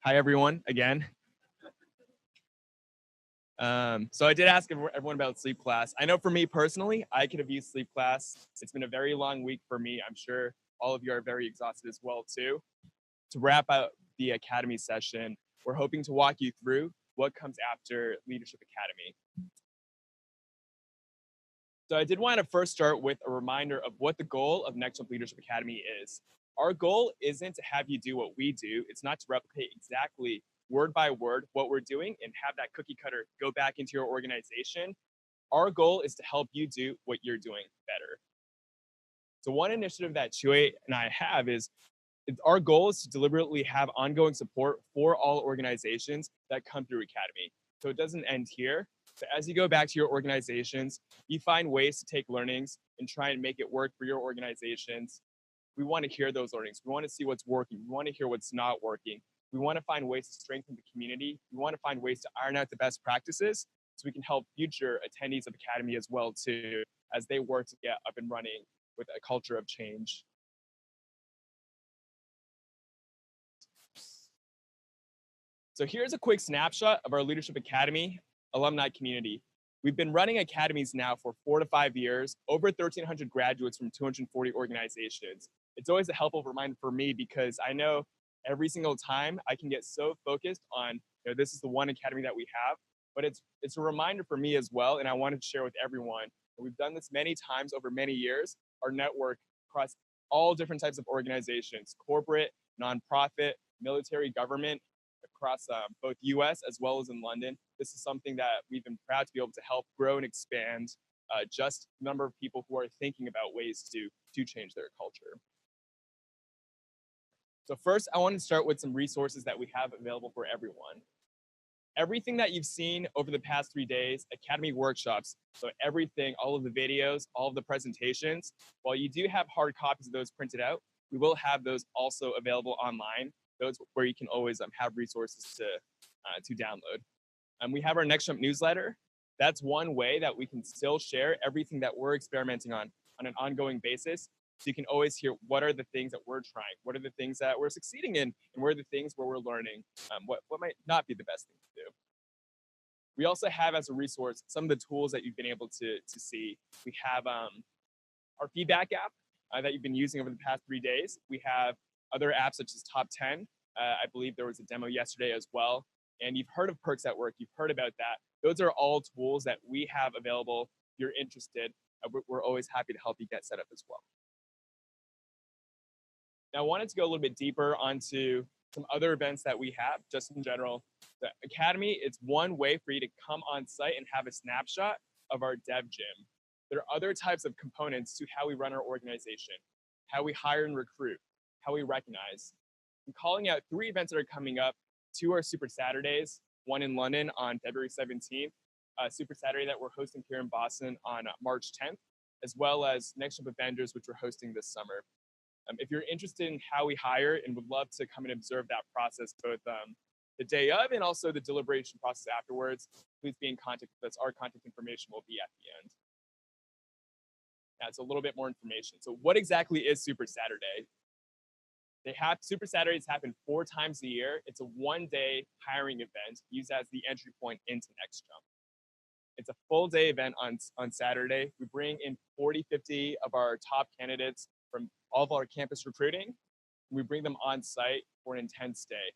Hi, everyone, again. So I did ask everyone about sleep class. I know for me personally, I could have used sleep class. It's been a very long week for me. I'm sure all of you are very exhausted as well, too. To wrap up the Academy session, we're hoping to walk you through what comes after Leadership Academy. So I did want to first start with a reminder of what the goal of Next Jump Leadership Academy is. Our goal isn't to have you do what we do. It's not to replicate exactly word by word what we're doing and have that cookie cutter go back into your organization. Our goal is to help you do what you're doing better. So one initiative that Chue and I have is our goal is to deliberately have ongoing support for all organizations that come through Academy. So it doesn't end here. So as you go back to your organizations, you find ways to take learnings and try and make it work for your organizations. We want to hear those learnings. We want to see what's working. We want to hear what's not working. We want to find ways to strengthen the community. We want to find ways to iron out the best practices so we can help future attendees of Academy as well too, as they work to get up and running with a culture of change. So here's a quick snapshot of our Leadership Academy alumni community. We've been running academies now for 4 to 5 years, over 1,300 graduates from 240 organizations. It's always a helpful reminder for me because I know every single time I can get so focused on, this is the one academy that we have, but it's a reminder for me as well, and I wanted to share with everyone. We've done this many times over many years, our network across all different types of organizations, corporate, nonprofit, military, government, across both US as well as in London. This is something that we've been proud to be able to help grow and expand just the number of people who are thinking about ways to change their culture. So first, I want to start with some resources that we have available for everyone. Everything that you've seen over the past 3 days, Academy workshops, so everything, all of the videos, all of the presentations, while you do have hard copies of those printed out, we will have those also available online, those where you can always have resources to download. We have our Next Jump newsletter. That's one way that we can still share everything that we're experimenting on an ongoing basis. So you can always hear what are the things that we're trying, what are the things that we're succeeding in, and what are the things where we're learning, what might not be the best thing to do. We also have as a resource some of the tools that you've been able to see. We have our feedback app that you've been using over the past 3 days. We have other apps such as Top 10. I believe there was a demo yesterday as well. And you've heard of Perks at Work. You've heard about that. Those are all tools that we have available. If you're interested, we're always happy to help you get set up as well. Now, I wanted to go a little bit deeper onto some other events that we have, just in general. The Academy, it's one way for you to come on site and have a snapshot of our dev gym. There are other types of components to how we run our organization, how we hire and recruit, how we recognize. I'm calling out 3 events that are coming up. 2 are Super Saturdays, one in London on February 17th, Super Saturday that we're hosting here in Boston on March 10th, as well as Next Jump Avengers, which we're hosting this summer. If you're interested in how we hire and would love to come and observe that process, both the day of and also the deliberation process afterwards, please be in contact with us. Our contact information will be at the end. That's a little bit more information. So what exactly is Super Saturday? Super Saturdays happen 4 times a year. It's a 1-day hiring event used as the entry point into Next Jump. It's a full day event on Saturday. We bring in 40, 50 of our top candidates from all of our campus recruiting. We bring them on site for an intense day.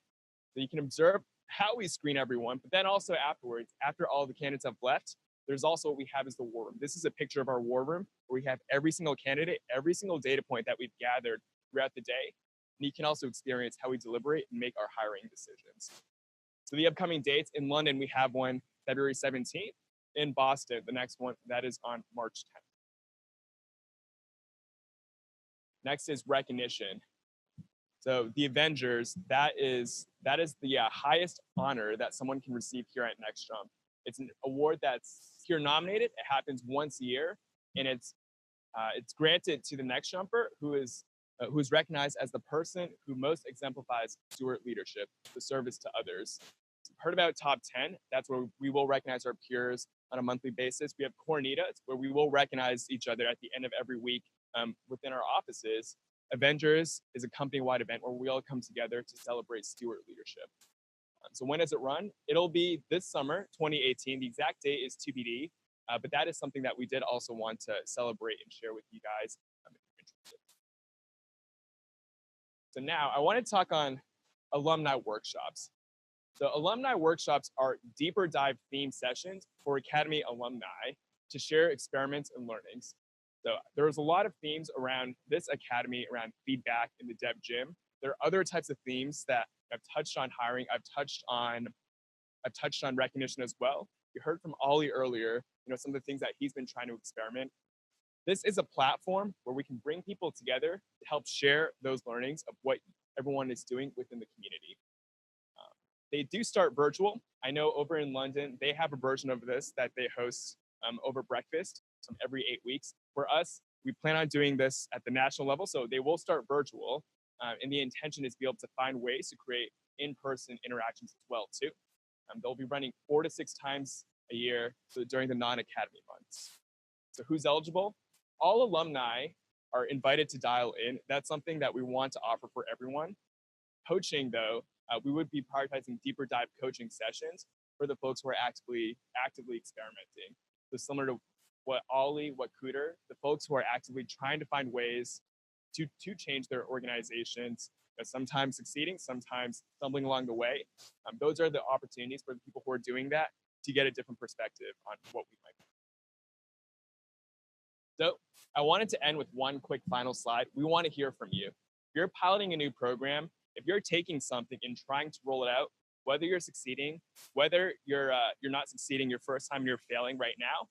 So you can observe how we screen everyone, but then also afterwards, after all the candidates have left, there's also what we have is the war room. This is a picture of our war room where we have every single candidate, every single data point that we've gathered throughout the day. And you can also experience how we deliberate and make our hiring decisions. So the upcoming dates in London, we have one February 17th. In Boston, the next one, that is on March 10th. Next is recognition. So the Avengers, that is the highest honor that someone can receive here at Next Jump. It's an award that's here nominated. It happens once a year, and it's granted to the Next Jumper who is recognized as the person who most exemplifies steward leadership, the service to others. Heard about Top 10? That's where we will recognize our peers on a monthly basis. We have Cornitas, where we will recognize each other at the end of every week within our offices. Avengers is a company-wide event where we all come together to celebrate steward leadership. So when does it run? It'll be this summer, 2018. The exact date is TBD, but that is something that we did also want to celebrate and share with you guys if you're interested. So now I want to talk on alumni workshops. So alumni workshops are deeper dive theme sessions for Academy alumni to share experiments and learnings. So there's a lot of themes around this Academy, around feedback in the Dev Gym. There are other types of themes that I've touched on hiring. I've touched on recognition as well. You heard from Ollie earlier, some of the things that he's been trying to experiment. This is a platform where we can bring people together to help share those learnings of what everyone is doing within the community. They do start virtual. I know over in London, they have a version of this that they host over breakfast every 8 weeks. For us, we plan on doing this at the national level, so they will start virtual. And the intention is to be able to find ways to create in-person interactions as well, too. They'll be running 4 to 6 times a year during the non-academy months. So who's eligible? All alumni are invited to dial in. That's something that we want to offer for everyone. Coaching, though, we would be prioritizing deeper dive coaching sessions for the folks who are actively experimenting. So similar to what Ollie, what Cooter, the folks who are actively trying to find ways to change their organizations, sometimes succeeding, sometimes stumbling along the way. Those are the opportunities for the people who are doing that to get a different perspective on what we might do. So I wanted to end with one quick final slide. We want to hear from you. If you're piloting a new program, if you're taking something and trying to roll it out, whether you're succeeding, whether you're not succeeding your first time, you're failing right now,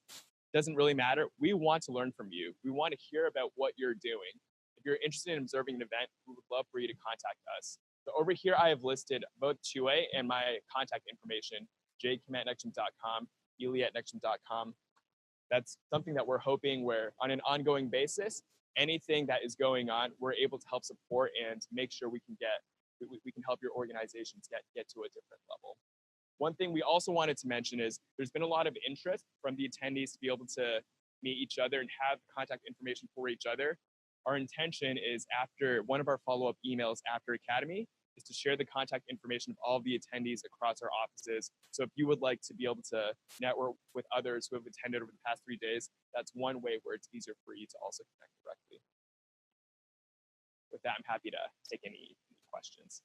doesn't really matter. We want to learn from you. We want to hear about what you're doing. If you're interested in observing an event, we would love for you to contact us. So over here, I have listed both 2A and my contact information, jkim@nextgym.com, ely@nextgym.com. That's something that we're hoping where on an ongoing basis, anything that is going on, we're able to help support and make sure we can help your organizations get to a different level. One thing we also wanted to mention is there's been a lot of interest from the attendees to be able to meet each other and have contact information for each other. Our intention is after one of our follow-up emails after Academy is to share the contact information of all of the attendees across our offices. So if you would like to be able to network with others who have attended over the past 3 days, that's one way where it's easier for you to also connect directly. With that, I'm happy to take any questions.